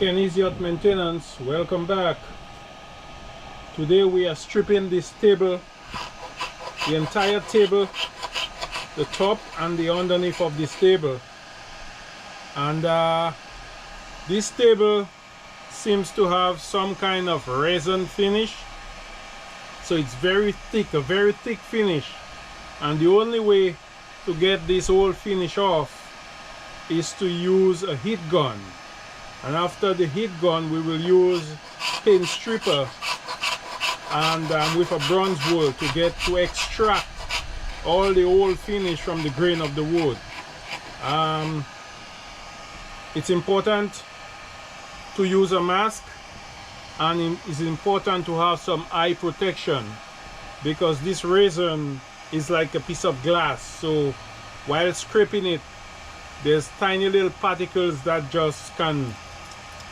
Kenny's Yacht Maintenance, welcome back. Today we are stripping this table, the entire table, the top and the underneath of this table. And this table seems to have some kind of resin finish, so it's very thick, a very thick finish, and the only way to get this whole finish off is to use a heat gun. And after the heat gun we will use paint stripper and with a bronze wool to extract all the old finish from the grain of the wood. It's important to use a mask, and it's important to have some eye protection because this resin is like a piece of glass, so while scraping it there's tiny little particles that just can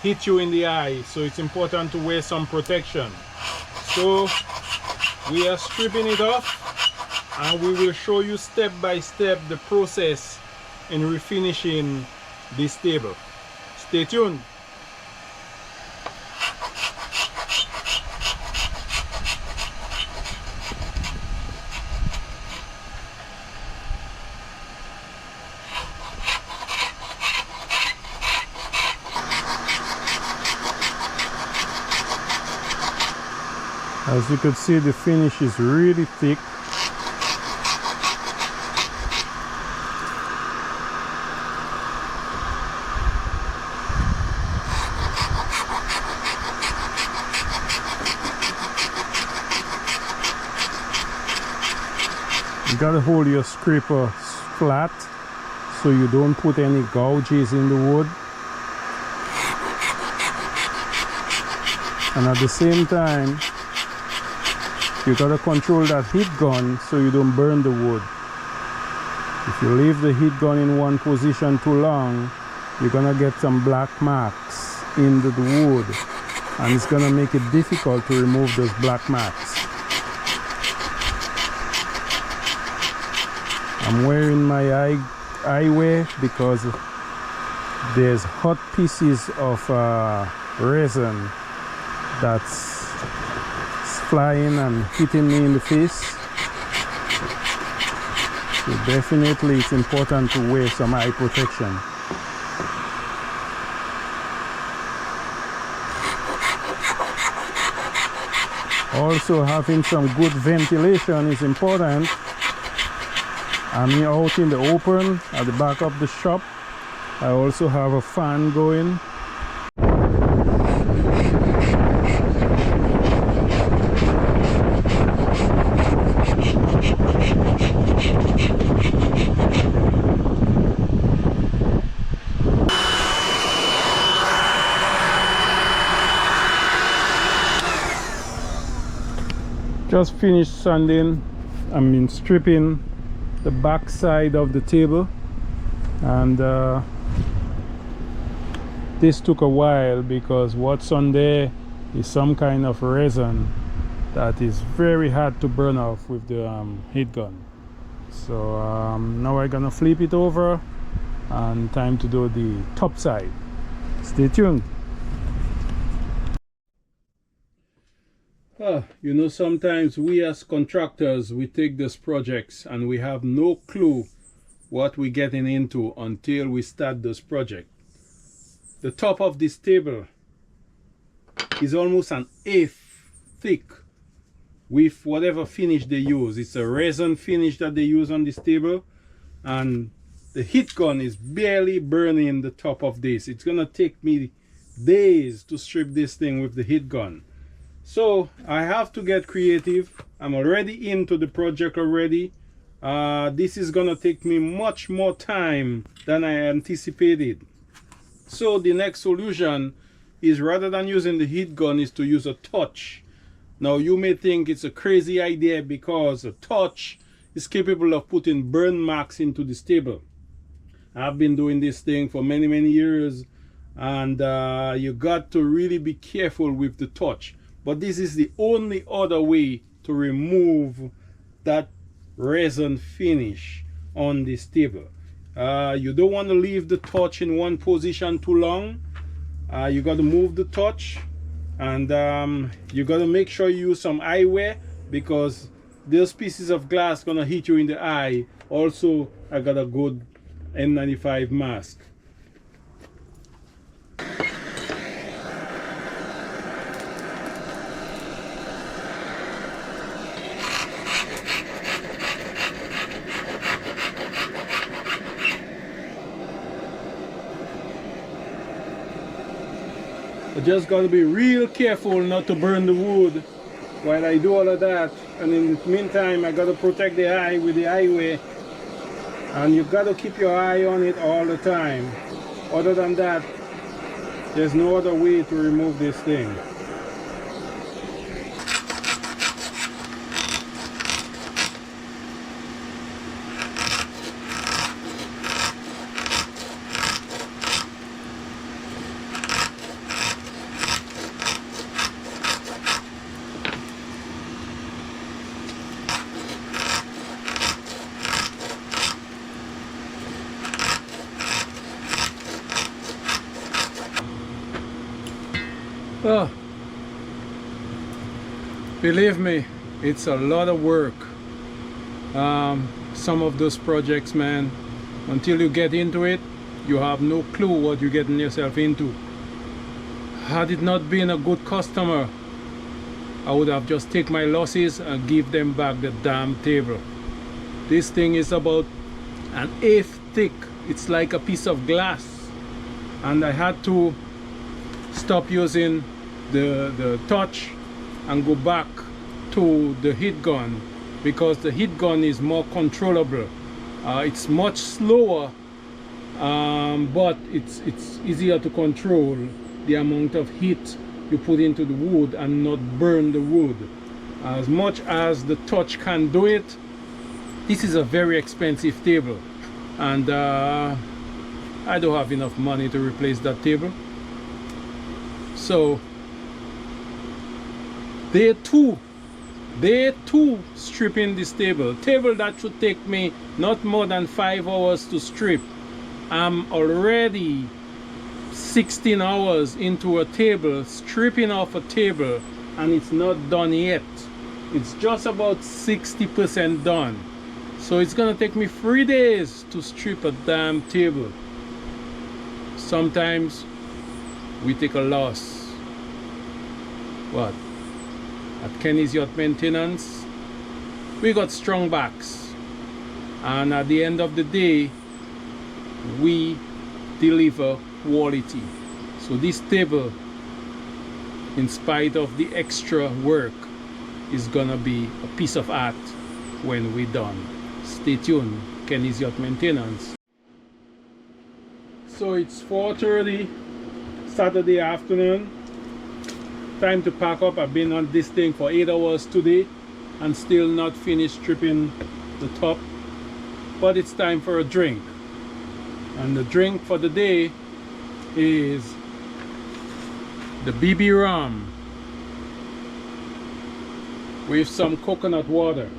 hit you in the eye, so it's important to wear some protection. So we are stripping it off and we will show you step by step the process in refinishing this table. Stay tuned. As you can see, the finish is really thick. You gotta hold your scraper flat so you don't put any gouges in the wood. And at the same time, you gotta control that heat gun so you don't burn the wood. If you leave the heat gun in one position too long, you're gonna get some black marks in the wood, and it's gonna make it difficult to remove those black marks. I'm wearing my eyewear because there's hot pieces of resin that's flying and hitting me in the face. So definitely it's important to wear some eye protection. Also, having some good ventilation is important. I'm here out in the open at the back of the shop. I also have a fan going. Just finished sanding, stripping the back side of the table, and this took a while because what's on there is some kind of resin that is very hard to burn off with the heat gun. So now I'm gonna flip it over and time to do the top side. Stay tuned. You know, sometimes we as contractors, we take these projects and we have no clue what we're getting into until we start this project. The top of this table is almost an eighth thick with whatever finish they use. It's a resin finish that they use on this table, and the heat gun is barely burning the top of this. It's gonna take me days to strip this thing with the heat gun. So I have to get creative. I'm already into the project already. This is gonna take me much more time than I anticipated. So the next solution is, rather than using the heat gun, is to use a torch. Now you may think it's a crazy idea because a torch is capable of putting burn marks into this table. I've been doing this thing for many years, and you got to really be careful with the torch. But this is the only other way to remove that resin finish on this table. You don't want to leave the torch in one position too long. You got to move the touch, and you got to make sure you use some eyewear, because those pieces of glass gonna hit you in the eye. Also, I got a good N95 mask. I just got to be real careful not to burn the wood while I do all of that. And in the meantime, I got to protect the eye with the eyewear. And you got to keep your eye on it all the time. Other than that, there's no other way to remove this thing. Oh, believe me, it's a lot of work. Some of those projects, man, until you get into it, you have no clue what you're getting yourself into. Had it not been a good customer, I would have just take my losses and give them back the damn table. This thing is about an eighth thick. It's like a piece of glass, and I had to stop using the touch and go back to the heat gun, because the heat gun is more controllable. It's much slower, but it's easier to control the amount of heat you put into the wood and not burn the wood. As much as the touch can do it, this is a very expensive table, and I don't have enough money to replace that table. So day two stripping this table that should take me not more than 5 hours to strip. I'm already 16 hours into a table, stripping off a table, and it's not done yet. It's just about 60% done. So it's gonna take me 3 days to strip a damn table. Sometimes we take a loss. What? At Kenny's Yacht Maintenance, we got strong backs, and at the end of the day, we deliver quality. So this table, in spite of the extra work, is gonna be a piece of art when we're done. Stay tuned. Kenny's Yacht Maintenance. So it's 4:30 Saturday afternoon. Time to pack up. I've been on this thing for 8 hours today and still not finished stripping the top, but it's time for a drink, and the drink for the day is the BB rum with some coconut water.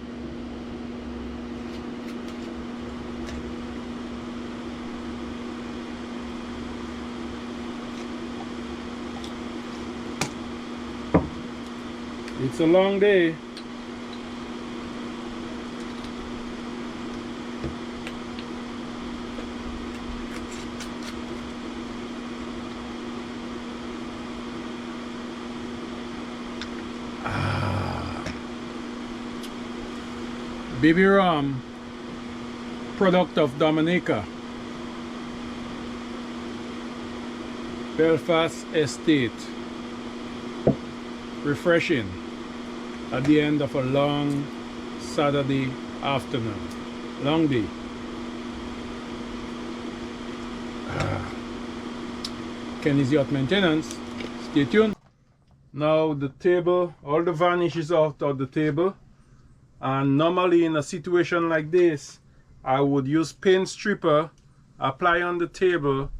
It's a long day. BB rum, product of Dominica, Belfast Estate. Refreshing at the end of a long Saturday afternoon. Long day. Kenny's Yacht Maintenance. Stay tuned. Now the table, all the varnish is out of the table, and normally in a situation like this, I would use paint stripper, apply on the table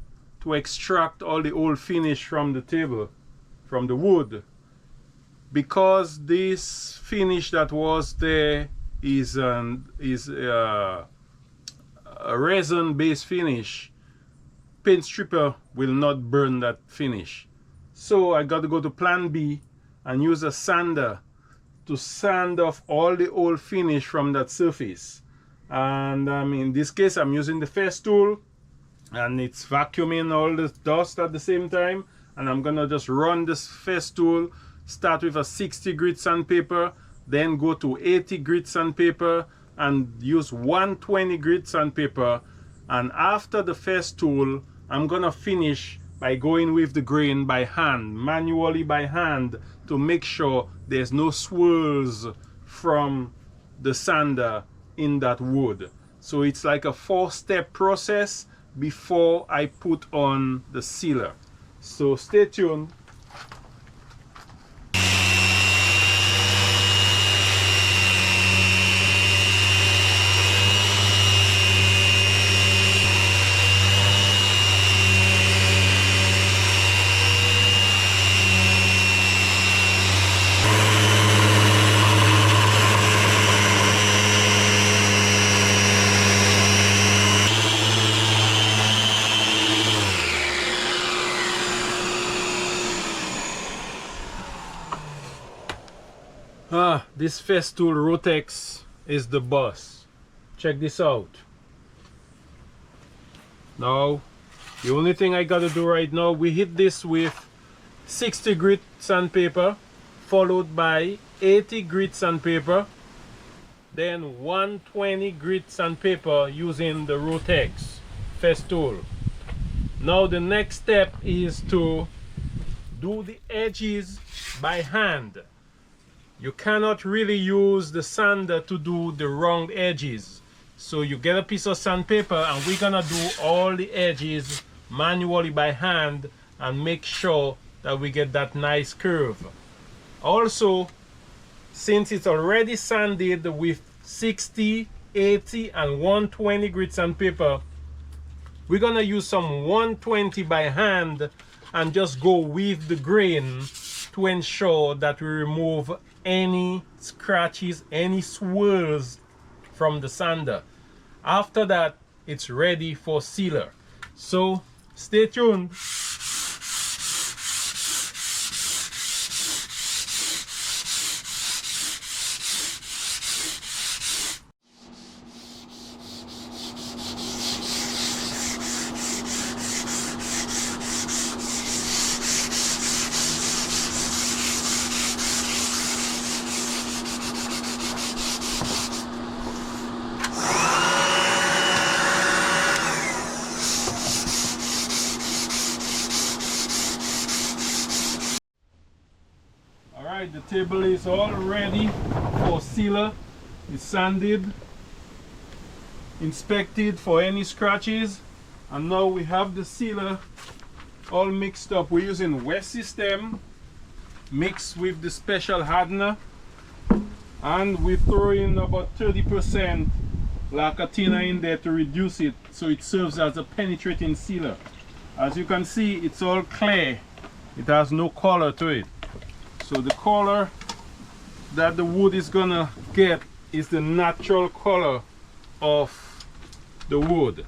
to extract all the old finish from the table, from the wood. Because this finish that was there is a resin based finish, paint stripper will not burn that finish. So I got to go to plan B and use a sander to sand off all the old finish from that surface. And in this case I'm using the Festool, and it's vacuuming all the dust at the same time. And I'm gonna just run this Festool, start with a 60 grit sandpaper, then go to 80 grit sandpaper and use 120 grit sandpaper. And after the Festool, I'm gonna finish by going with the grain by hand, manually by hand, to make sure there's no swirls from the sander in that wood. So it's like a 4-step process before I put on the sealer. So stay tuned. This Festool Rotex is the boss. Check this out. Now, the only thing I gotta do right now, we hit this with 60 grit sandpaper, followed by 80 grit sandpaper, then 120 grit sandpaper using the Rotex Festool. Now the next step is to do the edges by hand. You cannot really use the sander to do the round edges. So you get a piece of sandpaper and we're gonna do all the edges manually by hand and make sure that we get that nice curve. Also, since it's already sanded with 60, 80 and 120 grit sandpaper, we're gonna use some 120 by hand and just go with the grain to ensure that we remove any scratches, any swirls from the sander. After that, it's ready for sealer. So stay tuned. The table is all ready for sealer. It's sanded, inspected for any scratches, and now we have the sealer all mixed up. We're using West System mixed with the special hardener, and we throw in about 30% Lacatina in there to reduce it so it serves as a penetrating sealer. As you can see, it's all clear. It has no color to it. So the color that the wood is gonna get is the natural color of the wood.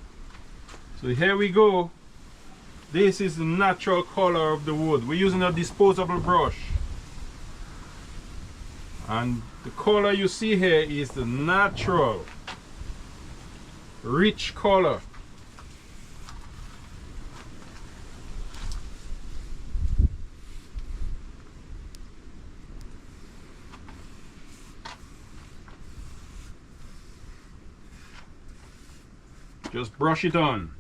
So here we go. This is the natural color of the wood. We're using a disposable brush. And the color you see here is the natural, rich color. Just brush it on.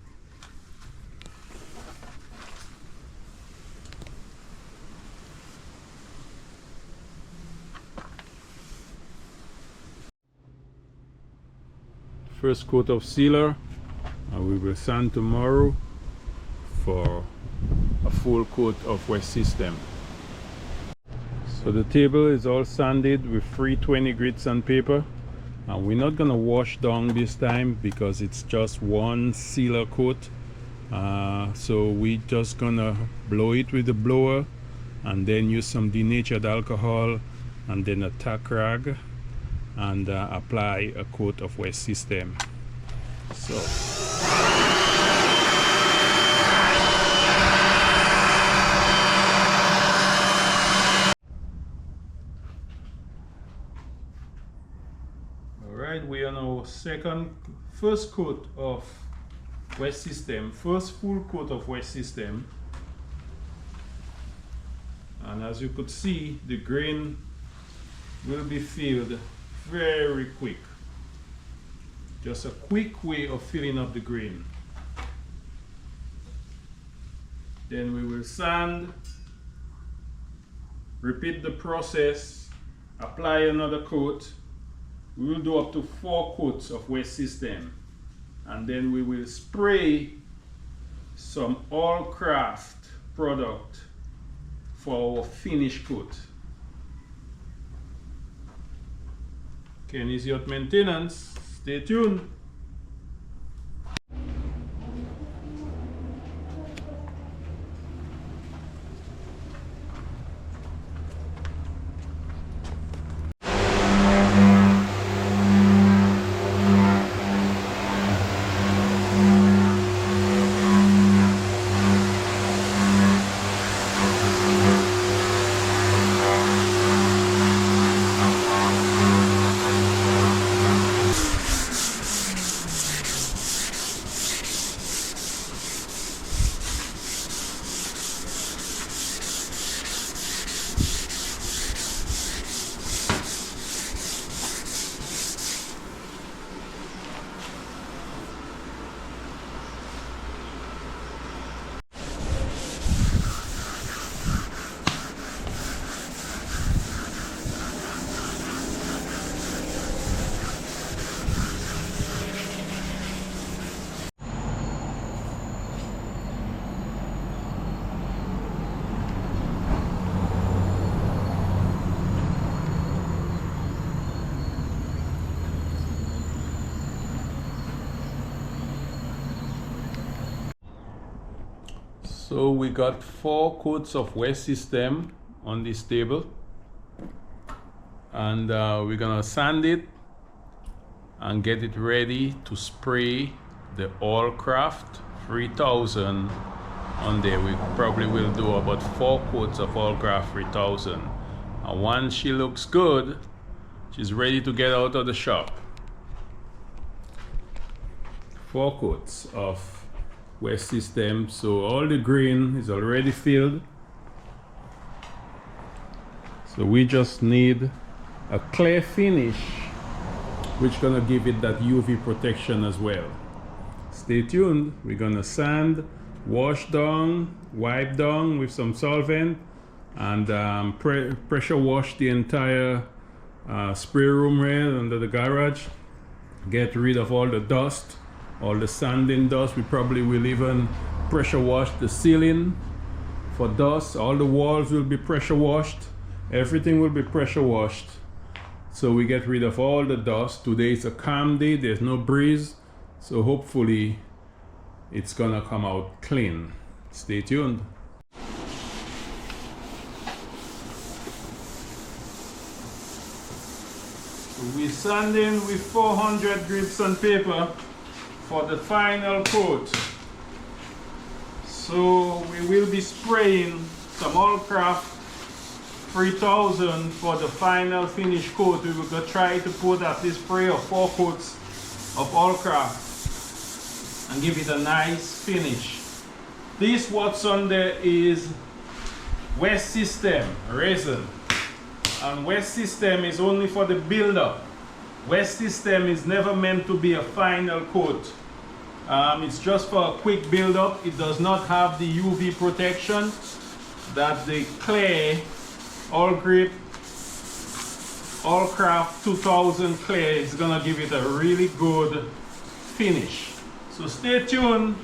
First coat of sealer, and we will sand tomorrow for a full coat of West System. So the table is all sanded with 320 grit sandpaper. And we're not gonna wash down this time because it's just one sealer coat. So we're just gonna blow it with the blower and then use some denatured alcohol and then a tack rag and apply a coat of West System. So our first coat of wet system, first full coat of wet system. And as you could see, the grain will be filled very quick. Just a quick way of filling up the grain. Then we will sand, repeat the process, apply another coat. We will do up to 4 coats of wet system, and then we will spray some Awlcraft product for our finish coat. Kenny's Yacht Maintenance. Stay tuned. So we got 4 coats of wet system on this table, and we're gonna sand it and get it ready to spray the Awlcraft 3000 on there. We probably will do about 4 coats of Awlcraft 3000, and once she looks good, she's ready to get out of the shop. 4 coats of wet system, so all the grain is already filled, so we just need a clear finish which gonna give it that UV protection as well. Stay tuned. We're gonna sand, wash down, wipe down with some solvent, and pressure wash the entire spray room rail under the garage. Get rid of all the dust, all the sanding dust. We probably will even pressure wash the ceiling for dust. All the walls will be pressure washed. Everything will be pressure washed, so we get rid of all the dust. Today is a calm day, there's no breeze, so hopefully it's gonna come out clean. Stay tuned. We're sanding with 400 grit sandpaper for the final coat. So we will be spraying some Awlcraft 3000 for the final finish coat. We will go try to put at least 3 or 4 coats of Awlcraft and give it a nice finish. This what's on there is wet system resin, and wet system is only for the build-up. Wet system is never meant to be a final coat. It's just for a quick build-up. It does not have the UV protection that the clay Awlcraft 2000 clay is gonna give it a really good finish. So stay tuned.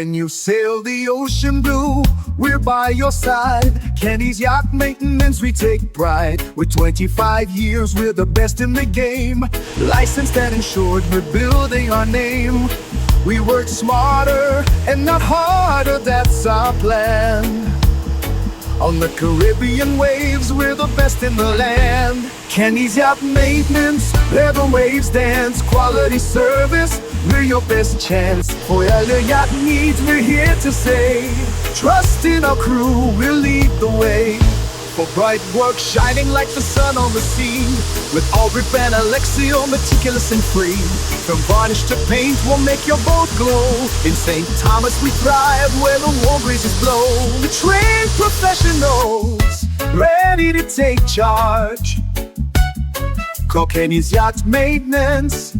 When you sail the ocean blue, we're by your side. Kenny's Yacht Maintenance, we take pride. With 25 years, we're the best in the game. Licensed and insured, we're building our name. We work smarter and not harder, that's our plan. On the Caribbean waves, we're the best in the land. Kenny's Yacht Maintenance, where the waves dance. Quality service, we're your best chance. For all your yacht needs, we're here to say, trust in our crew, we'll lead the way. For bright work shining like the sun on the sea, with Awlcraft and Alexio, meticulous and free. From varnish to paint, we'll make your boat glow. In St. Thomas we thrive, where the warm breezes blow. The trained professionals, ready to take charge. Call Kenny's Yacht Maintenance,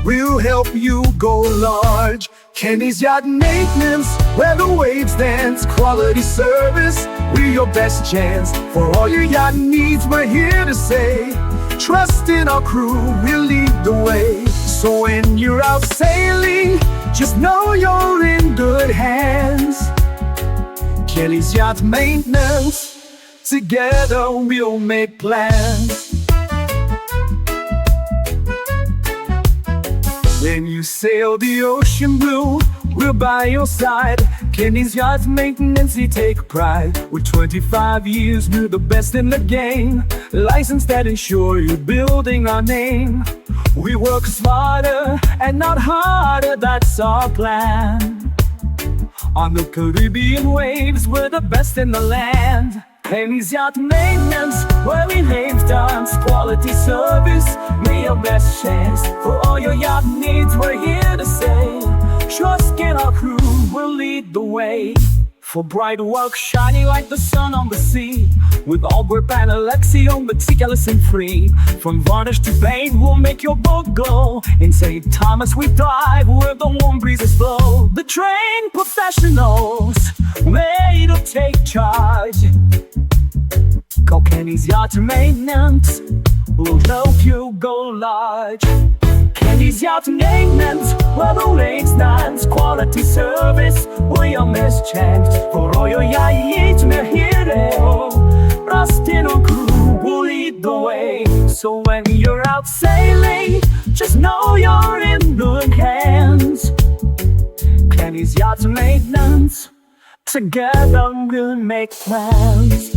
we'll help you go large. Kenny's Yacht Maintenance, where the waves dance. Quality service, we're your best chance. For all your yacht needs, we're here to say, trust in our crew, we'll lead the way. So when you're out sailing, just know you're in good hands. Kenny's Yacht Maintenance, together we'll make plans. When you sail the ocean blue, we're by your side. Kenny's Yacht Maintenance, we take pride. With 25 years, we're the best in the game. Licensed and insured, you're building our name. We work smarter and not harder, that's our plan. On the Caribbean waves, we're the best in the land. Kenny's Yacht Maintenance, where we name dance. Quality service, we're your best chance. For all your yacht needs, we're here to say, trust in our crew, we'll lead the way. For bright work shining like the sun on the sea, with Awlcraft and Alexio, meticulous and free. From varnish to paint, we'll make your boat glow. In St. Thomas we thrive, where the warm breezes blow. The trained professionals, ready to take charge. Call Kenny's Yacht Maintenance, we'll help you go large. Kenny's Yacht Maintenance, where the waves dance. Quality service, we're your best chance. For all your yacht needs, we're here to help. Trust in our crew, we'll lead the way. So when you're out sailing, just know you're in good hands. Kenny's Yacht Maintenance, together we'll make plans.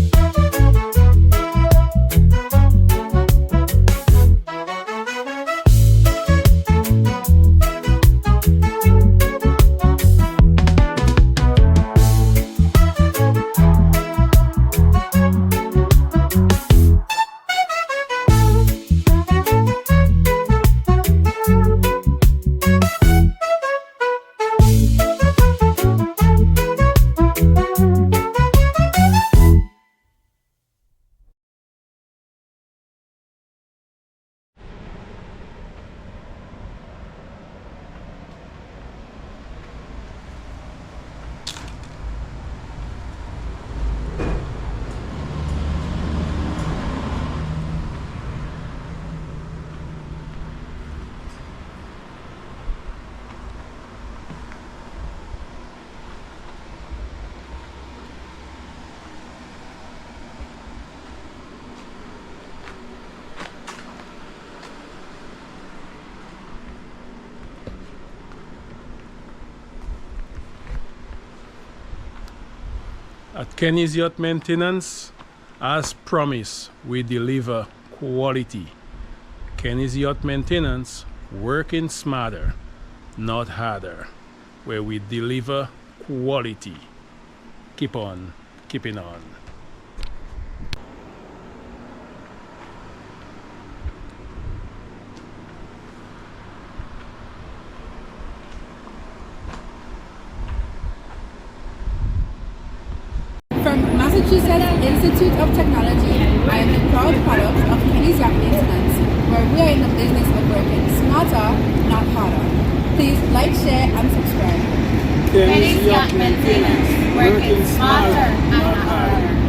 At Kenny's Yacht Maintenance, as promised, we deliver quality. Kenny's Yacht Maintenance, working smarter, not harder, where we deliver quality. Keep on keeping on. From Massachusetts Institute of Technology, I am the proud product of Kenny's Yacht Maintenance, where we are in the business of working smarter, not harder. Please like, share, and subscribe. Kenny's Yacht Maintenance, working smarter, not harder.